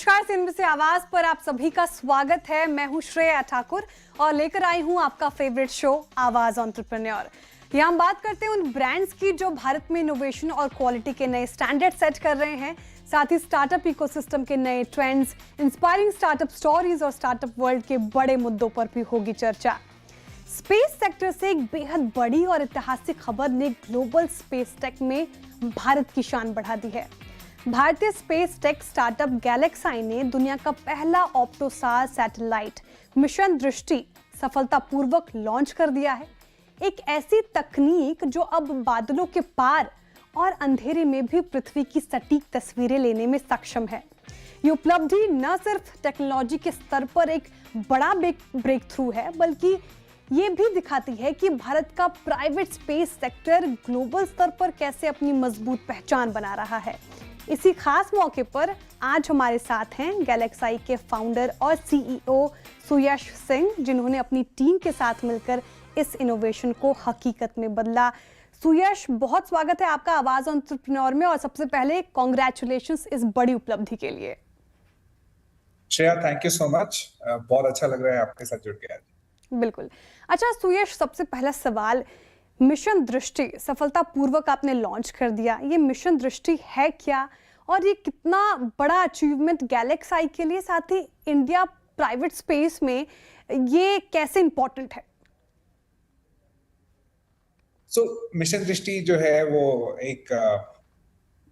नमस्कार, सीएनबीसी आवाज पर आप सभी का स्वागत है। मैं हूं श्रेया ठाकुर और लेकर आई हूं आपका फेवरेट शो आवाज एंटरप्रेन्योर। यहाँ हम बात करते हैं उन ब्रांड्स की जो भारत में इनोवेशन और क्वालिटी के नए स्टैंडर्ड सेट कर रहे हैं, साथ ही स्टार्टअप इकोसिस्टम के नए ट्रेंड्स, इंस्पायरिंग स्टार्टअप स्टोरीज और स्टार्टअप वर्ल्ड के बड़े मुद्दों पर भी होगी चर्चा। स्पेस सेक्टर से एक बेहद बड़ी और ऐतिहासिक खबर ने ग्लोबल स्पेस टेक में भारत की शान बढ़ा दी है। भारतीय स्पेस टेक स्टार्टअप गैलेक्साई ने दुनिया का पहला ऑप्टोसार सैटेलाइट मिशन दृष्टि सफलतापूर्वक लॉन्च कर दिया है। एक ऐसी तकनीक जो अब बादलों के पार और अंधेरे में भी पृथ्वी की सटीक तस्वीरें लेने में सक्षम है। ये उपलब्धि न सिर्फ टेक्नोलॉजी के स्तर पर एक बड़ा ब्रेक थ्रू है, बल्कि ये भी दिखाती है कि भारत का प्राइवेट स्पेस सेक्टर ग्लोबल स्तर पर कैसे अपनी मजबूत पहचान बना रहा है। इसी खास मौके पर आज हमारे साथ हैं गैलेक्साई के फाउंडर और सीईओ सुयश सिंह, जिन्होंने अपनी टीम के साथ मिलकर इस इनोवेशन को हकीकत में बदला। सुयश, बहुत स्वागत है आपका आवाज एंटरप्रेन्योर में और सबसे पहले कांग्रेचुलेशंस इस बड़ी उपलब्धि के लिए। Shreya, thank you so much. बहुत अच्छा लग रहा है आपके साथ जुड़ के आज। बिल्कुल। अच्छा सुयश, सबसे पहला सवाल, मिशन दृष्टि सफलतापूर्वक आपने लॉन्च कर दिया। ये मिशन दृष्टि है क्या और ये कितना बड़ा अचीवमेंट गैलेक्साई के लिए, साथ ही इंडिया प्राइवेट स्पेस में ये कैसे इंपॉर्टेंट है? मिशन दृष्टि जो है वो एक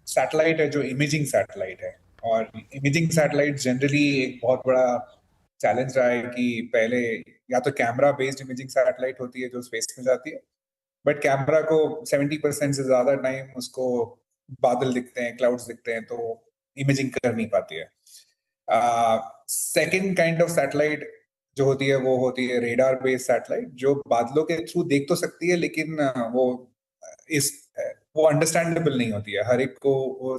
सैटेलाइट है जो इमेजिंग सैटेलाइट है, और इमेजिंग सैटेलाइट जनरली एक बहुत बड़ा चैलेंज रहा है कि पहले या तो कैमरा बेस्ड इमेजिंग सैटेलाइट होती है जो स्पेस में जाती है, बट कैमरा को 70% से ज्यादा टाइम उसको बादल दिखते हैं, क्लाउड्स दिखते हैं, तो इमेजिंग कर नहीं पाती है। सेकेंड काइंड ऑफ सैटेलाइट जो होती है वो होती है रेडार बेस्ड सैटेलाइट, जो बादलों के थ्रू देख तो सकती है, लेकिन वो अंडरस्टैंडेबल नहीं होती है हर एक को।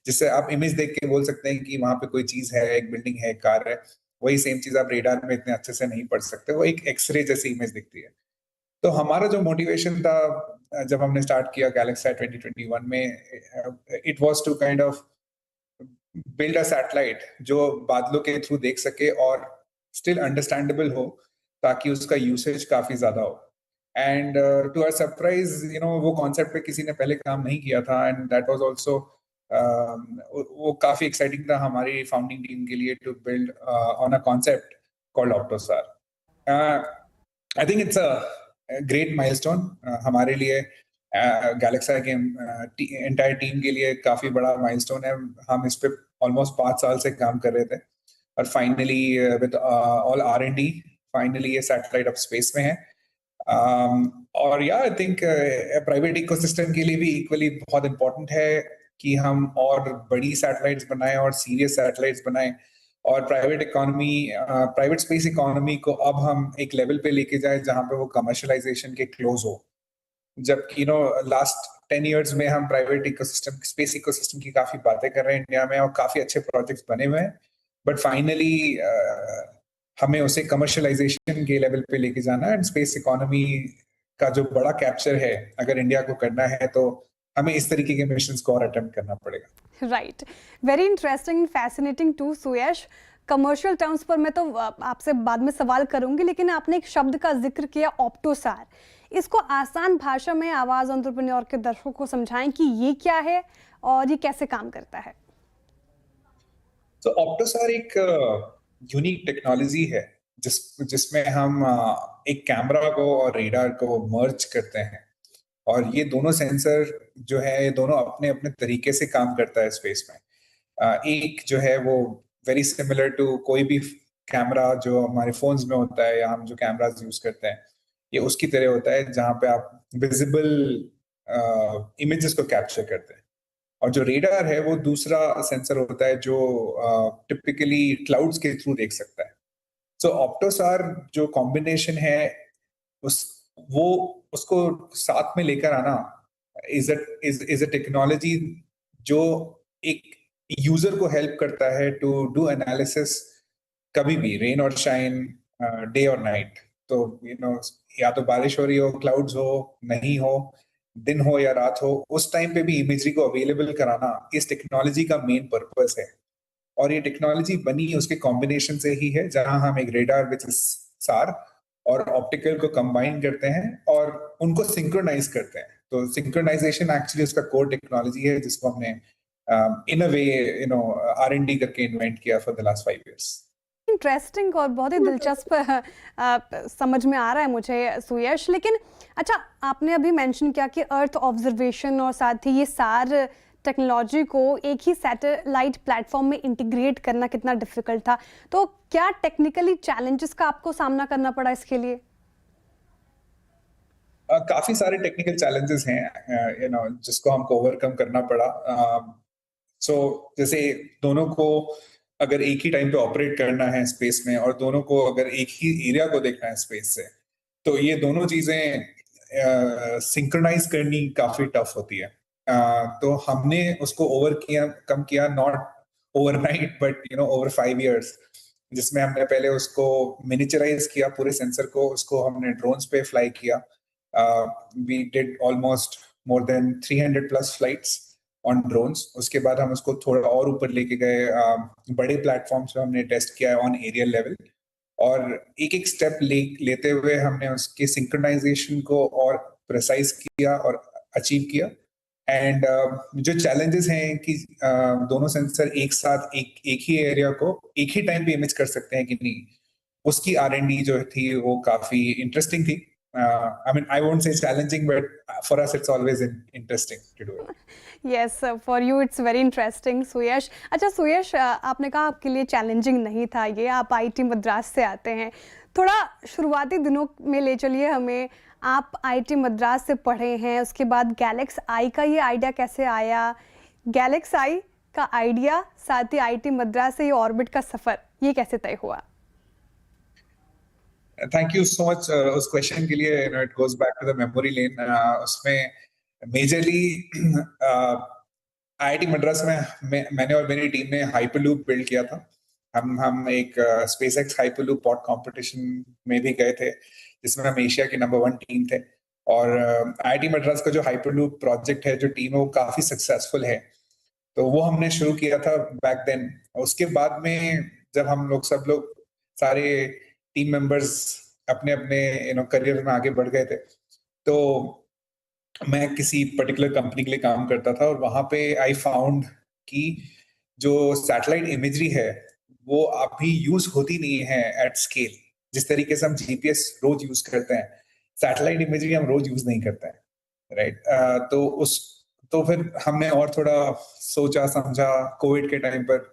जिससे आप इमेज देख के बोल सकते हैं कि वहां पे कोई चीज है, एक बिल्डिंग है, एक कार है, वही सेम चीज आप रेडार में इतने अच्छे से नहीं पढ़ सकते, वो एक एक्सरे जैसी इमेज दिखती है। तो हमारा जो मोटिवेशन था जब हमने स्टार्ट किया गैलेक्साई 2021 में, it was to kind of build a satellite जो बादलों के थ्रू देख सके और स्टिल अंडरस्टैंडेबल हो, ताकि उसका यूसेज काफी ज्यादा हो। एंड टू आवर सरप्राइज, वो कॉन्सेप्ट पे किसी ने पहले काम नहीं किया था, एंड दैट वाज आल्सो वो काफी एक्साइटिंग था हमारी फाउंडिंग टीम के लिए to build on a concept called OptoSAR. I think it's a great milestone हमारे लिए, गैलेक्साई के एंटायर टीम के लिए काफी बड़ा माइलस्टोन है। हम इस पे ऑलमोस्ट 5 साल से काम कर रहे थे और finally with all R&D finally ये सैटेलाइट अब स्पेस में है। और या आई थिंक प्राइवेट इकोसिस्टम के लिए भी इक्वली बहुत इंपॉर्टेंट है कि हम और बड़ी सैटेलाइट्स बनाएं और सीरियस सैटेलाइट्स बनाएं, और प्राइवेट स्पेस इकोनॉमी को अब हम एक लेवल पे लेके जाए जहां पे वो कमर्शलाइजेशन के क्लोज हो। जबकि लास्ट 10 इयर्स में हम प्राइवेट इकोसिस्टम, स्पेस इकोसिस्टम की काफी बातें कर रहे हैं इंडिया में और काफी अच्छे प्रोजेक्ट्स बने हुए हैं, बट फाइनली हमें उसे कमर्शलाइजेशन के लेवल पे लेके जाना है। एंड स्पेस इकोनॉमी का जो बड़ा कैप्चर है अगर इंडिया को करना है, तो हमें इस तरीके के मिशंस को और अटेम्प्ट करना पड़ेगा। Right, very interesting, fascinating to Suyash. Commercial terms पर मैं तो आपसे बाद में सवाल करूंगी, लेकिन आपने एक शब्द का जिक्र किया, ऑप्टोसार। इसको आसान भाषा में आवाज एंटरप्रेन्योर के दर्शकों को समझाएं कि ये क्या है और ये कैसे काम करता है। तो ऑप्टोसार एक यूनिक टेक्नोलॉजी है जिसमें हम एक कैमरा को और रेडार को मर्ज करते हैं, और ये दोनों सेंसर जो है ये दोनों अपने अपने तरीके से काम करता है स्पेस में। एक जो है वो वेरी सिमिलर टू कोई भी कैमरा जो हमारे फोन्स में होता है या हम जो कैमरास यूज करते हैं, ये उसकी तरह होता है जहां पे आप विजिबल इमेजेस को कैप्चर करते हैं। और जो रेडार है वो दूसरा सेंसर होता है जो टिपिकली क्लाउड्स के थ्रू देख सकता है। सो ऑप्टोसार जो कॉम्बिनेशन है उस वो उसको साथ में लेकर आना इज अ टेक्नोलॉजी जो एक यूजर को हेल्प करता है टू डू एनालिसिस कभी भी, रेन और शाइन, डे और नाइट। तो या तो बारिश हो रही हो, क्लाउड्स हो, नहीं हो, दिन हो या रात हो, उस टाइम पे भी इमेजरी को अवेलेबल कराना इस टेक्नोलॉजी का मेन पर्पस है। और ये टेक्नोलॉजी बनी उसके कॉम्बिनेशन से ही है, जहां हम एक रेडार विच इज सार और ऑप्टिकल को कंबाइन करते हैं और उनको सिंक्रोनाइज करते हैं। तो सिंक्रोनाइजेशन एक्चुअली उसका कोर टेक्नोलॉजी है, जिसको हमने इन अ वे R&D करके इन्वेंट किया for the last 5 years। Interesting और बहुत ही दिलचस्प समझ में आ रहा है मुझे सुयश। लेकिन अच्छा, आपने अभी मेंशन किया कि अर्थ ऑब्जर्वेशन और साथ ही ये सार टेक्नोलॉजी को एक ही सैटेलाइट प्लेटफॉर्म में इंटीग्रेट करना कितना डिफिकल्ट था, तो क्या टेक्निकली चैलेंजेस का आपको सामना करना पड़ा इसके लिए? काफी सारे टेक्निकल चैलेंजेस हैं जिसको हमको ओवरकम करना पड़ा। सो जैसे दोनों को अगर एक ही टाइम पे ऑपरेट करना है स्पेस में और दोनों को अगर एक ही एरिया को देखना है स्पेस से, तो ये दोनों चीजें सिंक्रोनाइज करनी काफी टफ होती है। तो हमने उसको कम किया not overnight but over 5 years, जिसमें हमने पहले उसको मिनिचराइज किया पूरे सेंसर को, उसको हमने ड्रोन्स पे फ्लाई किया। We did almost more than 300 plus flights on drones. उसके बाद हम उसको थोड़ा और ऊपर लेके गए, बड़े प्लेटफॉर्म्स पे हमने टेस्ट किया ऑन एरियल लेवल, और एक एक स्टेप लेते हुए हमने उसके सिंक्रोनाइजेशन को और प्रिसाइज किया और अचीव किया। एंड जो चैलेंजेस हैं कि दोनों सेंसर एक साथ एक ही एरिया को एक ही टाइम पे इमेज कर सकते हैं कि नहीं, उसकी R&D जो थी वो काफी इंटरेस्टिंग थी। I mean, I won't say challenging, but for us it's always interesting to do it. Yes, for you it's very interesting Suyash. अच्छा सुयश, आपने कहा आपके लिए चैलेंजिंग नहीं था ये, आप IIT मद्रास से आते हैं। थोड़ा शुरुआती दिनों में ले चलिए हमें। आप IIT मद्रास से पढ़े हैं, उसके बाद गैलेक्स आई का ये आइडिया कैसे आया? गैलेक्स आई का आइडिया साथ ही IIT मद्रास से ये ऑर्बिट का सफ़र, ये कैसे तय हुआ? थैंक यू सो मच उस क्वेश्चन के लिए। It goes back to the memory lane. उसमें मेजरली IIT मद्रास में मैंने और मेरी टीम ने हाइपरलूप बिल्ड किया था। हम एक स्पेसएक्स हाइपरलूप पॉड कंपटीशन में भी गए थे, जिसमें हम एशिया के नंबर 1 टीम थे। और IIT मद्रास का जो हाइपरलूप प्रोजेक्ट है, जो टीम है, वो काफी सक्सेसफुल है। तो वो हमने शुरू किया था बैक देन। उसके बाद में जब हम लोग सब लोग सारे टीम मेंबर्स अपने अपने करियर में आगे बढ़ गए थे, तो मैं किसी पर्टिकुलर कंपनी के लिए काम करता था और वहां पे आई फाउंड कि जो सैटेलाइट इमेजरी है वो अभी यूज होती नहीं है एट स्केल। जिस तरीके से हम GPS रोज यूज करते हैं, सैटेलाइट इमेजरी हम रोज यूज नहीं करते हैं, राइट? तो फिर हमने और थोड़ा सोचा समझा कोविड के टाइम पर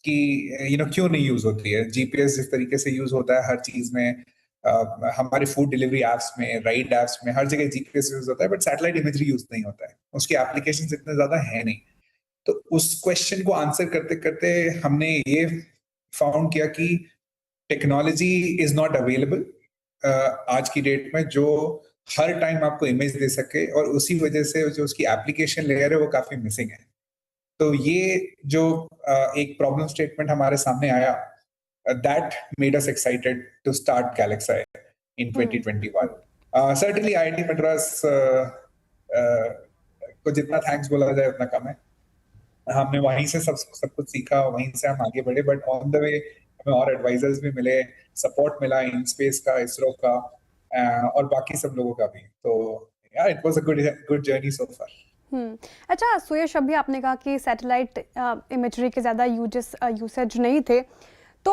कि क्यों नहीं यूज होती है GPS जिस तरीके से यूज होता है हर चीज में। हमारे फूड डिलीवरी एप्स में, राइड एप्स में, हर जगह GPS यूज होता है, बट सैटेलाइट इमेजरी यूज नहीं होता है। उसकी एप्लीकेशंस इतने ज्यादा है नहीं। तो उस क्वेश्चन को आंसर करते करते हमने ये फाउंड किया कि टेक्नोलॉजी इज नॉट अवेलेबल आज की डेट में जो हर टाइम आपको इमेज दे सके, और उसी वजह से जो उसकी एप्लीकेशन लेयर है वो काफी मिसिंग है। तो ये जो एक प्रॉब्लम स्टेटमेंट हमारे सामने आया, that made us excited to start Galaxy in 2021. Certainly IIT Madras को जितना थैंक्स बोला जाए उतना कम है। हमने वहीं से सब कुछ सीखा, वहीं से हम आगे बढ़े, बट ऑन द वे हमें और एडवाइजर्स भी मिले, सपोर्ट मिला इन स्पेस का, इसरो का, और बाकी सब लोगों का भी। तो it was a good journey so far. अच्छा सुयश, अभी आपने कहा कि सैटेलाइट इमेजरी के ज़्यादा यूसेज नहीं थे, तो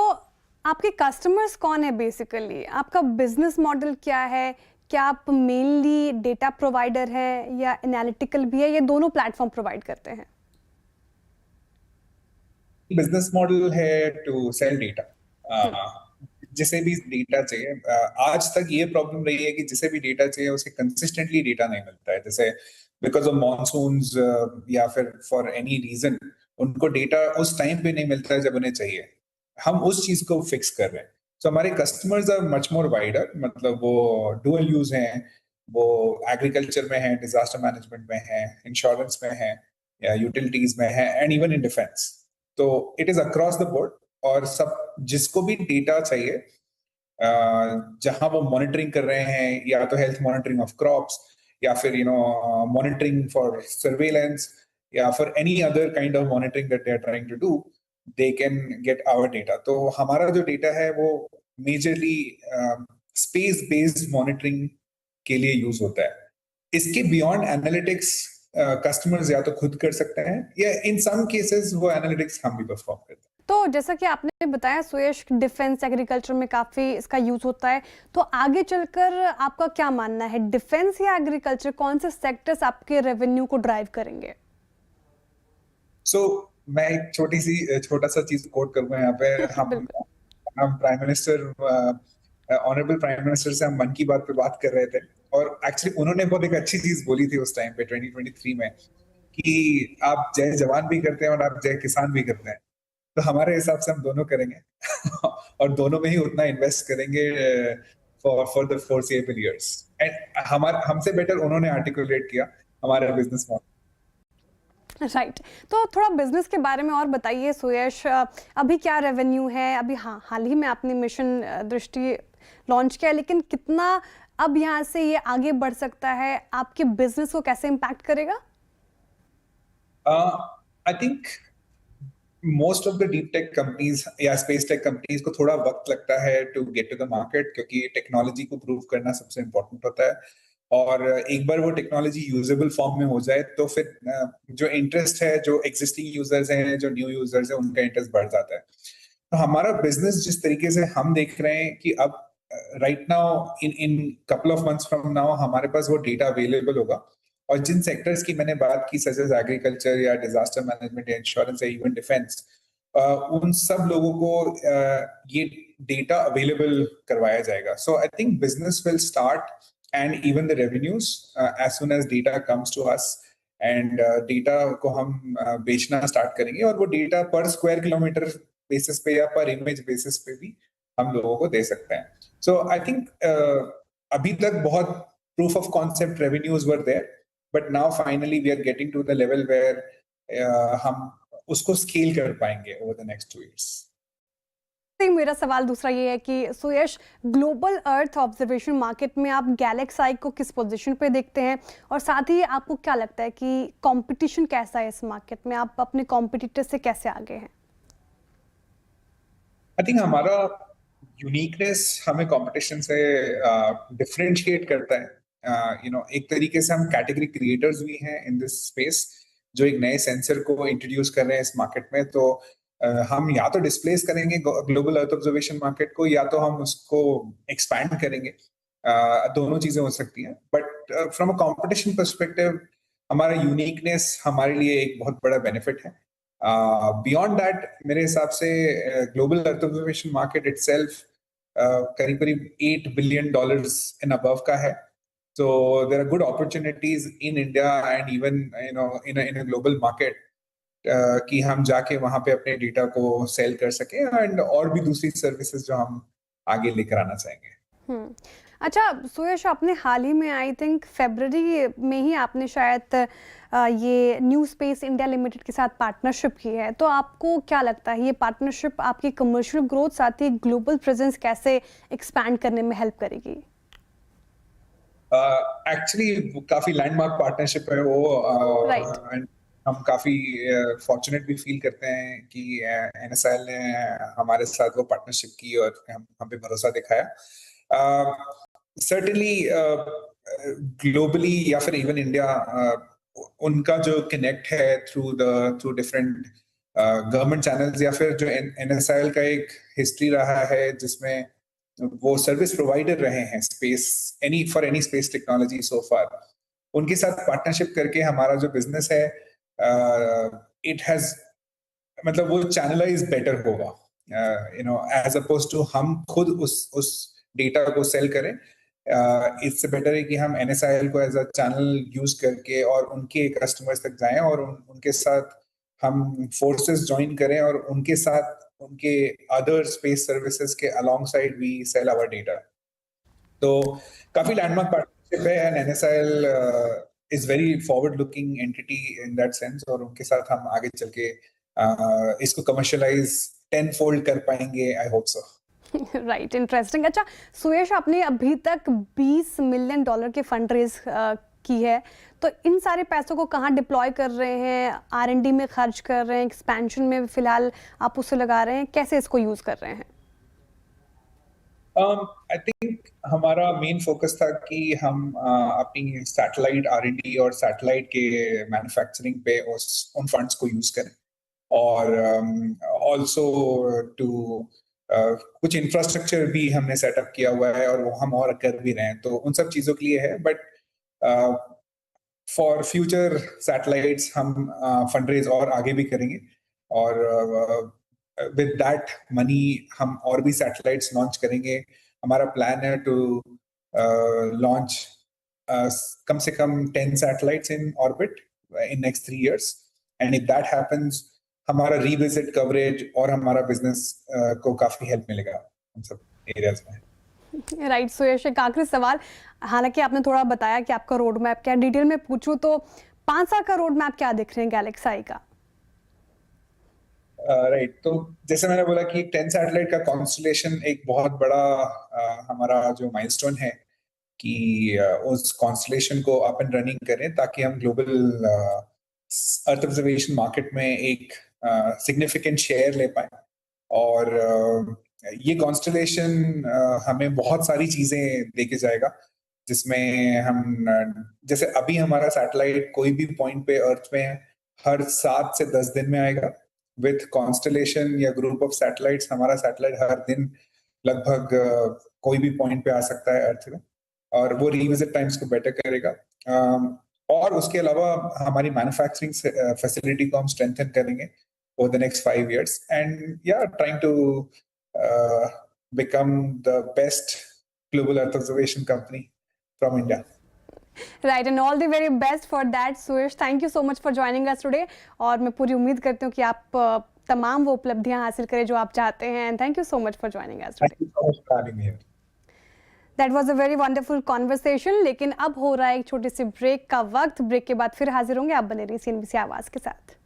आपके कस्टमर्स कौन है बेसिकली? आपका बिजनेस मॉडल क्या है? क्या आप मेनली डेटा प्रोवाइडर हैं या एनालिटिकल भी है, ये दोनों प्लेटफॉर्म प्रोवाइड करते हैं? बिजनेस मॉडल है टू सेल डेटा। जिसे भी डेटा चाहिए, आज तक ये प्रॉब्लम रही है कि जिसे भी डेटा चाहिए उसे कंसिस्टेंटली डेटा नहीं मिलता है। जैसे बिकॉज ऑफ मॉनसून्स या फिर फॉर एनी रीजन उनको डेटा उस टाइम पे नहीं मिलता है जब उन्हें चाहिए। हम उस चीज को फिक्स कर रहे हैं। तो हमारे customers are much more wider, मतलब वो डुअल यूज हैं, वो एग्रीकल्चर में है, डिजास्टर मैनेजमेंट में है, इंश्योरेंस में है, या यूटिलिटीज में है, एंड इवन इन डिफेंस। तो it is across the board. और सब जिसको भी डेटा चाहिए, जहां वो मॉनिटरिंग कर रहे हैं, या तो हेल्थ मॉनिटरिंग ऑफ क्रॉप्स, या फिर मॉनिटरिंग फॉर सर्वेलेंस, या for any other kind of monitoring that they are trying to do, they can get our data. तो हमारा जो डेटा है वो मेजरली स्पेस बेस्ड मॉनिटरिंग के लिए यूज होता है. इसके बियॉन्ड एनालिटिक्स कस्टमर्स या तो खुद कर सकते हैं या इन सम केसेस वो एनालिटिक्स हम भी परफॉर्म करते हैं. तो जैसा कि आपने बताया सुयश, डिफेंस एग्रीकल्चर में काफ़ी इसका यूज़ होता है, तो आगे चलकर आपका क्या मानना है, डिफेंस या एग्रीकल्चर, कौन से सेक्टर्स आपके रेवेन्यू को ड्राइव करेंगे? मैं एक छोटा सा चीज कोट करूंगा यहाँ पे. हम prime minister, honourable prime minister से हम मन की बात पे बात कर रहे थे और एक्चुअली उन्होंने बहुत एक अच्छी चीज बोली थी उस टाइम पे 2023 में कि आप जय जवान भी करते हैं और आप जय किसान भी करते हैं. तो हमारे हिसाब से हम दोनों करेंगे और दोनों में ही उतना इन्वेस्ट करेंगे फॉर द फोरसेबल इयर्स. एंड हमसे बेटर उन्होंने आर्टिकुलेट किया हमारा बिजनेस मॉडल. राइट. तो थोड़ा बिजनेस के बारे में और बताइए सुयश, अभी क्या रेवेन्यू है? अभी हाल ही में आपने मिशन दृष्टि लॉन्च किया, लेकिन कितना अब यहाँ से ये आगे बढ़ सकता है, आपके बिजनेस को कैसे इम्पैक्ट करेगा? I think most of the deep tech companies या स्पेस टेक कंपनीज को थोड़ा वक्त लगता है to get to the market, क्योंकि टेक्नोलॉजी को प्रूव करना सबसे इम्पोर्टेंट होता है. और एक बार वो टेक्नोलॉजी यूजेबल फॉर्म में हो जाए तो फिर जो इंटरेस्ट है, जो एग्जिस्टिंग यूजर्स हैं, जो न्यू यूजर्स हैं, उनका इंटरेस्ट बढ़ जाता है. तो हमारा बिजनेस जिस तरीके से हम देख रहे हैं कि अब right now in couple of months from now हमारे पास वो डेटा अवेलेबल होगा और जिन सेक्टर्स की मैंने बात की सच एज एग्रीकल्चर या डिजास्टर मैनेजमेंट या इंश्योरेंस या इवन डिफेंस, उन सब लोगों को ये डेटा अवेलेबल करवाया जाएगा. So I think business will start and even the revenues as soon as data comes to us and data को हम बेचना स्टार्ट करेंगे और वो डेटा पर स्क्वायर किलोमीटर बेसिस पे या पर इमेज बेसिस पे भी हम लोगों को दे सकते हैं. सो आई थिंक अभी तक बहुत proof of concept revenues were there, but now finally we are getting to the level where हम उसको स्केल कर पाएंगे over the next 2 years. मेरा सवाल दूसरा ये है कि सुयश, ग्लोबल अर्थ ऑब्जर्वेशन मार्केट में आप गैलेक्साई को किस पोजीशन पे देखते हैं, और साथ ही आपको क्या लगता है कि कंपटीशन कैसा है इस मार्केट में, आप अपने कॉम्पिटिटर से कैसे आगे हैं? आई थिंक हमारा यूनिकनेस हमें कंपटीशन से डिफरेंशिएट करता है. एक तरीके से हम कैटेगरी क्रिएटर्स भी हैं इन दिस स्पेस, जो एक नए सेंसर को इंट्रोड्यूस कर रहे हैं इस मार्केट में. तो हम या तो डिस्प्लेस करेंगे ग्लोबल अर्थ ऑब्जर्वेशन मार्केट को या तो हम उसको एक्सपैंड करेंगे. दोनों चीजें हो सकती हैं. But from a competition perspective हमारा यूनिकनेस हमारे लिए एक बहुत बड़ा बेनिफिट है. बियॉन्ड दैट मेरे हिसाब से global earth observation market itself करीब करीब $8 billion इन अबव का है. So there are good opportunities in India and even in a global market कि हम जाके वहां पे अपने डेटा को सेल कर सके एंड और भी दूसरी सर्विसेज जो हम आगे लेकर आना चाहेंगे. अच्छा सुयश, आपने हाल ही में आई थिंक फरवरी में ही आपने शायद ये न्यू स्पेस इंडिया लिमिटेड के साथ पार्टनरशिप की है, तो आपको क्या लगता है ये पार्टनरशिप आपकी कमर्शियल ग्रोथ साथ ही ग्लोबल प्रेजेंस कैसे एक्सपैंड करने में हेल्प करेगी? एक्चुअली काफी लैंडमार्क पार्टनरशिप है वो. Right. हम काफी फॉर्चुनेट भी फील करते हैं कि NSIL ने हमारे साथ वो पार्टनरशिप की और हम पे भरोसा दिखाया. सर्टेनली ग्लोबली या फिर इवन इंडिया, उनका जो कनेक्ट है थ्रू डिफरेंट गवर्नमेंट चैनल्स या फिर जो NSIL का एक हिस्ट्री रहा है जिसमें वो सर्विस प्रोवाइडर रहे हैं for any space technology so far, उनके साथ पार्टनरशिप करके हमारा जो बिजनेस है इट हैज मतलब वो चैनलाइज बेटर होगा एज अपोज टू हम खुद उस डेटा को सेल करें. इससे बेटर है कि हम NSIL को एज अ चैनल यूज करके और उनके कस्टमर्स तक जाएं और उनके साथ हम फोर्सेस ज्वाइन करें और उनके साथ उनके अदर स्पेस सर्विसेज के alongside we sell our data. तो काफी लैंडमार्क पार्टनरशिप है and NSIL is very forward looking entity in that sense, और उनके साथ हम आगे चल के इसको कमर्शियलाइज 10-fold कर पाएंगे. I hope so. Right, interesting. अच्छा सुयश, आपने अभी तक $20 मिलियन के फंड रेज की है, तो इन सारे पैसों को कहाँ डिप्लॉय कर रहे हैं? R&D में खर्च कर रहे हैं, एक्सपेंशन में फिलहाल आप उसे लगा रहे हैं, कैसे इसको यूज कर रहे हैं? आई थिंक हमारा मेन फोकस था कि हम अपनी सैटेलाइट R&D और सैटेलाइट के मैन्युफैक्चरिंग पे उन फंड्स को यूज करें, और ऑल्सो टू कुछ इंफ्रास्ट्रक्चर भी हमने सेटअप किया हुआ है और वो हम और कर भी रहे हैं, तो उन सब चीजों के लिए है। बट फॉर फ्यूचर सैटेलाइट्स हम फंड रेज और आगे भी करेंगे, और विद दैट मनी हम और भी सैटेलाइट्स लॉन्च करेंगे। हमारा प्लान है टू लॉन्च कम से कम 10 satellites in orbit in next 3 years, and if that happens हमारा रीविजिट कवरेज और हमारा बिजनेस को काफी हेल्प मिलेगा उन सब एरियाज में। राइट सुयश, एक आखिरी सवाल, हालांकि आपने थोड़ा बताया कि आपका रोड मैप क्या, डिटेल में पूछूं तो 5 साल का रोड मैप क्या दिख रहे हैं गैलेक्सी आई का? राइट, तो जैसे मैंने बोला कि 10 सैटेलाइट का कॉन्स्टलेशन एक बहुत बड़ा हमारा जो माइलस्टोन है कि उस कॉन्स्टलेशन को अप एंड रनिंग करें, ताकि हम ग्लोबल अर्थ ऑब्जर्वेशन मार्केट में एक सिग्निफिकेंट शेयर ले पाए। और ये कॉन्स्टलेशन हमें बहुत सारी चीजें देके जाएगा, जिसमें हम जैसे अभी हमारा सैटेलाइट कोई भी पॉइंट पे अर्थ में हर 7 से 10 दिन में आएगा। विथ कॉन्स्टलेशन या ग्रुप ऑफ सैटेलाइट्स हमारा सैटेलाइट हर दिन लगभग कोई भी पॉइंट पे आ सकता है अर्थ में, और वो रिविजिट टाइम्स को बेटर करेगा। और उसके अलावा हमारी मैन्युफैक्चरिंग फैसिलिटी को हम स्ट्रेंथन करेंगे over the next 5 years, and या trying to become the best global earth observation company from India. Right, and all the very best for that, Suyash. Thank you so much for joining us today. और मैं पूरी उम्मीद करती हूँ कि आप तमाम वो उपलब्धियां हासिल करें जो आप चाहते हैं. And thank you so much for joining us today. Thank you so much for having me here. That was a very wonderful conversation. लेकिन अब हो रहा है एक छोटी सी ब्रेक का वक्त. ब्रेक के बाद फिर हाजिर होंगे. आप बने रहिए CNBC आवाज के साथ.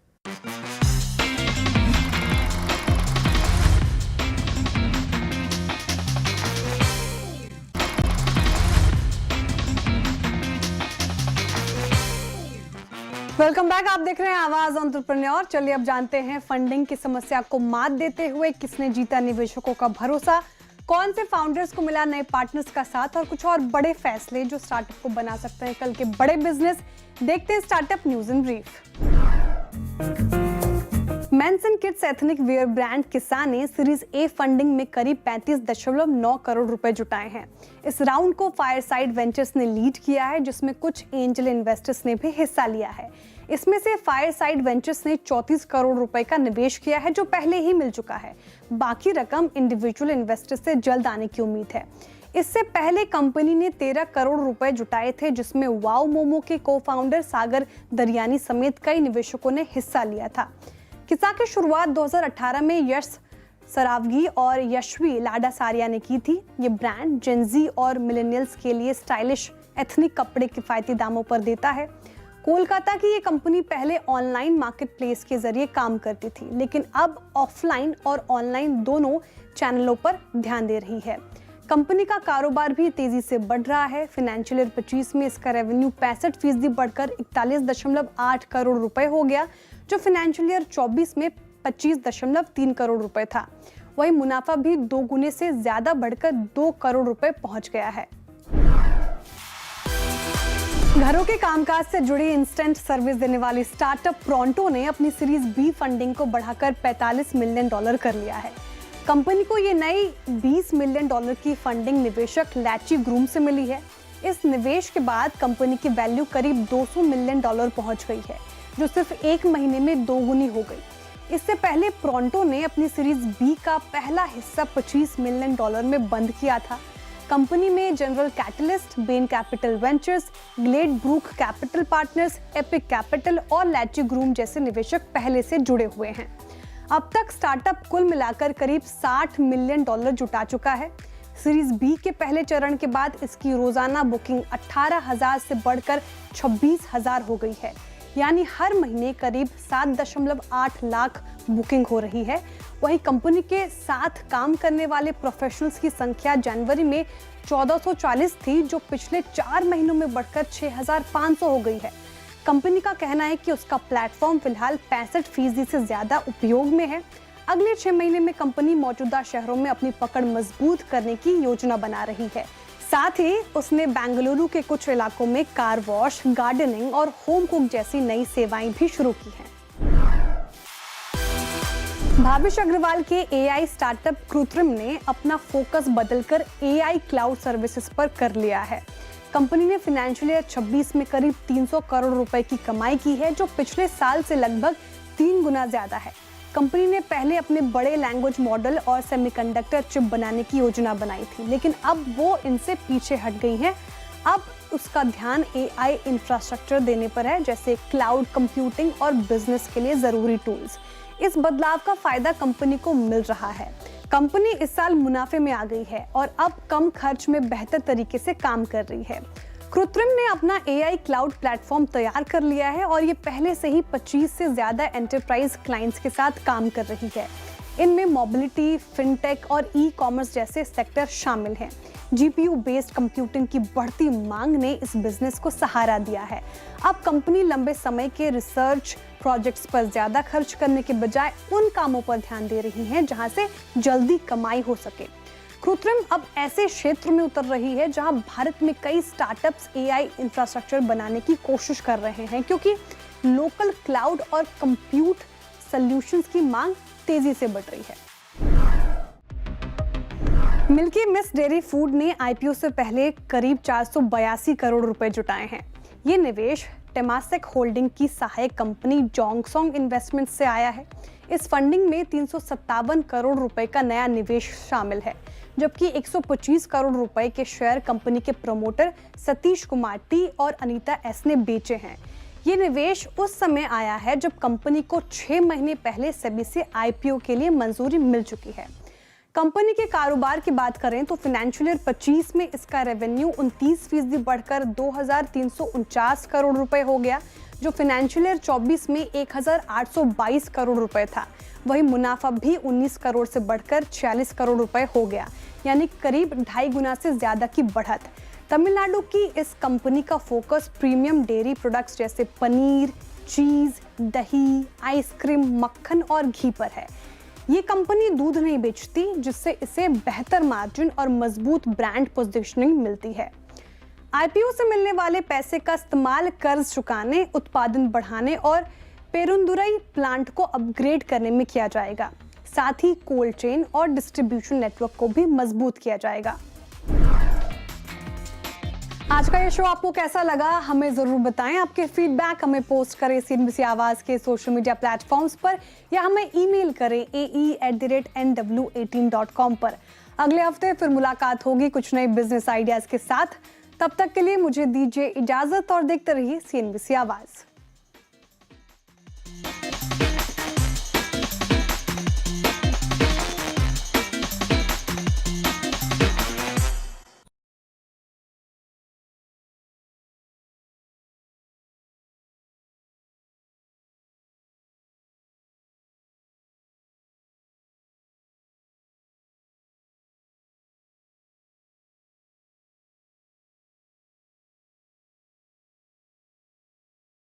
वेलकम बैक, आप देख रहे हैं आवाज एंटरप्रेन्योर। चलिए अब जानते हैं फंडिंग की समस्या को मात देते हुए किसने जीता निवेशकों का भरोसा, कौन से फाउंडर्स को मिला नए पार्टनर्स का साथ, और कुछ और बड़े फैसले जो स्टार्टअप को बना सकते हैं कल के बड़े बिजनेस। देखते हैं startup news in brief. Men's and kids ethnic wear brand Kisah ने सीरीज ए फंडिंग में करीब 35.9 करोड़ रुपए जुटाए हैं। इस राउंड को फायरसाइड वेंचर्स ने लीड किया है, जिसमें कुछ एंजल इन्वेस्टर्स ने भी हिस्सा लिया है। इसमें से फायरसाइड वेंचर्स ने 34 करोड़ रुपए का निवेश किया है, जो पहले ही मिल चुका है। बाकी रकम इंडिविजुअल इन्वेस्टर्स से जल्द आने की उम्मीद है। इससे पहले कंपनी ने 13 करोड़ रुपए जुटाए थे, जिसमें वाओ मोमो के को-फाउंडर सागर दरियानी समेत कई निवेशकों ने हिस्सा लिया था। किसा की शुरुआत 2018 में यश सरावगी और यशवी लाडासारिया ने की थी। ये ब्रांड जेनजी और मिलेनियल्स के लिए स्टाइलिश एथनिक कपड़े किफायती दामों पर देता है। कोलकाता की ये कंपनी पहले ऑनलाइन मार्केट प्लेस के जरिए काम करती थी, लेकिन अब ऑफलाइन और ऑनलाइन दोनों चैनलों पर ध्यान दे रही है। कंपनी का कारोबार भी तेजी से बढ़ रहा है। फाइनेंशियल ईयर 25 में इसका रेवेन्यू 65% बढ़कर 41.8 करोड़ रुपए हो गया, जो फाइनेंशियल ईयर 24 में 25.3 करोड़ रुपए था। वहीं मुनाफा भी 2 गुने से ज्यादा बढ़कर 2 करोड़ रुपए पहुंच गया है। घरों के कामकाज से जुड़ी इंस्टेंट सर्विस देने वाली स्टार्टअप प्रोंटो ने अपनी सीरीज बी फंडिंग को बढ़ाकर $45 मिलियन कर लिया है। कंपनी को ये नई $20 मिलियन की फंडिंग निवेशक लैची ग्रूम से मिली है। इस निवेश के बाद कंपनी की वैल्यू करीब $200 मिलियन पहुंच गई है, जो सिर्फ 1 महीने में 2 गुनी हो गई। इससे पहले प्रोंटो ने अपनी सीरीज बी का पहला हिस्सा $25 मिलियन में बंद किया था। कंपनी में General Catalyst, Bain Capital Ventures, Glade Brook Capital Partners, Epiq Capital और लैची ग्रूम जैसे निवेशक पहले से जुड़े हुए हैं। अब तक स्टार्टअप कुल मिलाकर करीब $60 मिलियन जुटा चुका है। सीरीज बी के पहले चरण के बाद इसकी रोजाना बुकिंग 18,000 से बढ़कर 26,000 हो गई है, यानी हर महीने करीब 7.8 लाख बुकिंग हो रही है। वहीं कंपनी के साथ काम करने वाले प्रोफेशनल्स की संख्या जनवरी में 1440 थी, जो पिछले 4 महीनों में बढ़कर 6,500 हो गई है। कंपनी का कहना है कि उसका प्लेटफॉर्म फिलहाल 65% से ज्यादा उपयोग में है। अगले 6 महीने में कंपनी मौजूदा शहरों में अपनी पकड़ मजबूत करने की योजना बना रही है। साथ ही उसने बेंगलुरु के कुछ इलाकों में कार वॉश, गार्डनिंग और होम कुक जैसी नई सेवाएं भी शुरू की हैं। भाविश अग्रवाल के एआई स्टार्टअप कृत्रिम ने अपना फोकस बदलकर एआई क्लाउड सर्विसेज पर कर लिया है। कंपनी ने फाइनेंशियल ईयर 26 में करीब 300 करोड़ रुपए की कमाई की है, जो पिछले साल से लगभग 3 गुना ज्यादा है। कंपनी ने पहले अपने बड़े लैंग्वेज मॉडल और सेमीकंडक्टर चिप बनाने की योजना बनाई थी, लेकिन अब वो इनसे पीछे हट गई है। अब उसका ध्यान एआई इंफ्रास्ट्रक्चर देने पर है, जैसे क्लाउड कंप्यूटिंग और बिजनेस के लिए जरूरी टूल्स। इस बदलाव का फायदा कंपनी को मिल रहा है। कंपनी इस साल मुनाफे में आ गई है और अब कम खर्च में बेहतर तरीके से काम कर रही है। कृत्रिम ने अपना एआई क्लाउड प्लेटफॉर्म तैयार कर लिया है और ये पहले से ही 25 से ज्यादा एंटरप्राइज क्लाइंट्स के साथ काम कर रही है। इनमें मोबिलिटी, फिनटेक और ई-कॉमर्स जैसे सेक्टर शामिल हैं। जीपीयू बेस्ड कंप्यूटिंग की बढ़ती मांग ने इस बिजनेस को सहारा दिया है। अब कंपनी लंबे समय के रिसर्च प्रोजेक्ट्स पर ज्यादा खर्च करने के बजाय उन कामों पर ध्यान दे रही है जहां से जल्दी कमाई हो सके। कृत्रिम अब ऐसे क्षेत्र में उतर रही है जहां भारत में कई स्टार्टअप्स एआई इंफ्रास्ट्रक्चर बनाने की कोशिश कर रहे हैं, क्योंकि लोकल क्लाउड और कंप्यूट सॉल्यूशंस की मांग तेजी से बढ़ रही है। मिल्की मिस्ट डेयरी फूड ने आईपीओ से पहले करीब 482 करोड़ रुपए जुटाए हैं। ये निवेश टेमासेक होल्डिंग की सहायक कंपनी जोंगसोंग इन्वेस्टमेंट से आया है। इस फंडिंग में 357 करोड़ रुपए का नया निवेश शामिल है, जबकि 125 करोड़ रुपए के शेयर कंपनी के प्रमोटर सतीश कुमार टी और अनीता एस ने बेचे हैं। ये निवेश उस समय आया है जब कंपनी को 6 महीने पहले सेबी से आईपीओ के लिए मंजूरी मिल चुकी है। कंपनी के कारोबार की बात करें तो फाइनेंशियल ईयर 25 में इसका रेवेन्यू 29% बढ़कर 2,349 करोड़ रुपए हो गया, जो फाइनेंशियल ईयर 24 में 1,822 करोड़ रुपए था। वही मुनाफा भी 19 करोड़ से बढ़कर 46 करोड़ रुपए हो गया, यानी करीब 2.5 गुना से ज्यादा की बढ़त। तमिलनाडु की इस कंपनी का फोकस प्रीमियम डेयरी प्रोडक्ट्स जैसे पनीर, चीज, दही, आइसक्रीम, मक्खन और घी पर है। ये कंपनी दूध नहीं बेचती, जिससे इसे बेहतर मार्जिन और मजबूत ब्रांड पोजीशनिंग मिलती है। आईपीओ से मिलने वाले पैसे का इस्तेमाल कर्ज चुकाने, उत्पादन बढ़ाने और पेरुंदुरई प्लांट को अपग्रेड करने में किया जाएगा। साथ ही कोल्ड चेन और डिस्ट्रीब्यूशन नेटवर्क को भी मजबूत किया जाएगा। आज का ये शो आपको कैसा लगा, हमें जरूर बताएं। आपके फीडबैक हमें पोस्ट करें CNBC आवाज के सोशल मीडिया प्लेटफॉर्म्स पर, या हमें ईमेल करें ae@nw18.com पर। अगले हफ्ते फिर मुलाकात होगी कुछ नए बिजनेस आइडियाज के साथ। तब तक के लिए मुझे दीजिए इजाजत और देखते रहिए CNBC आवाज।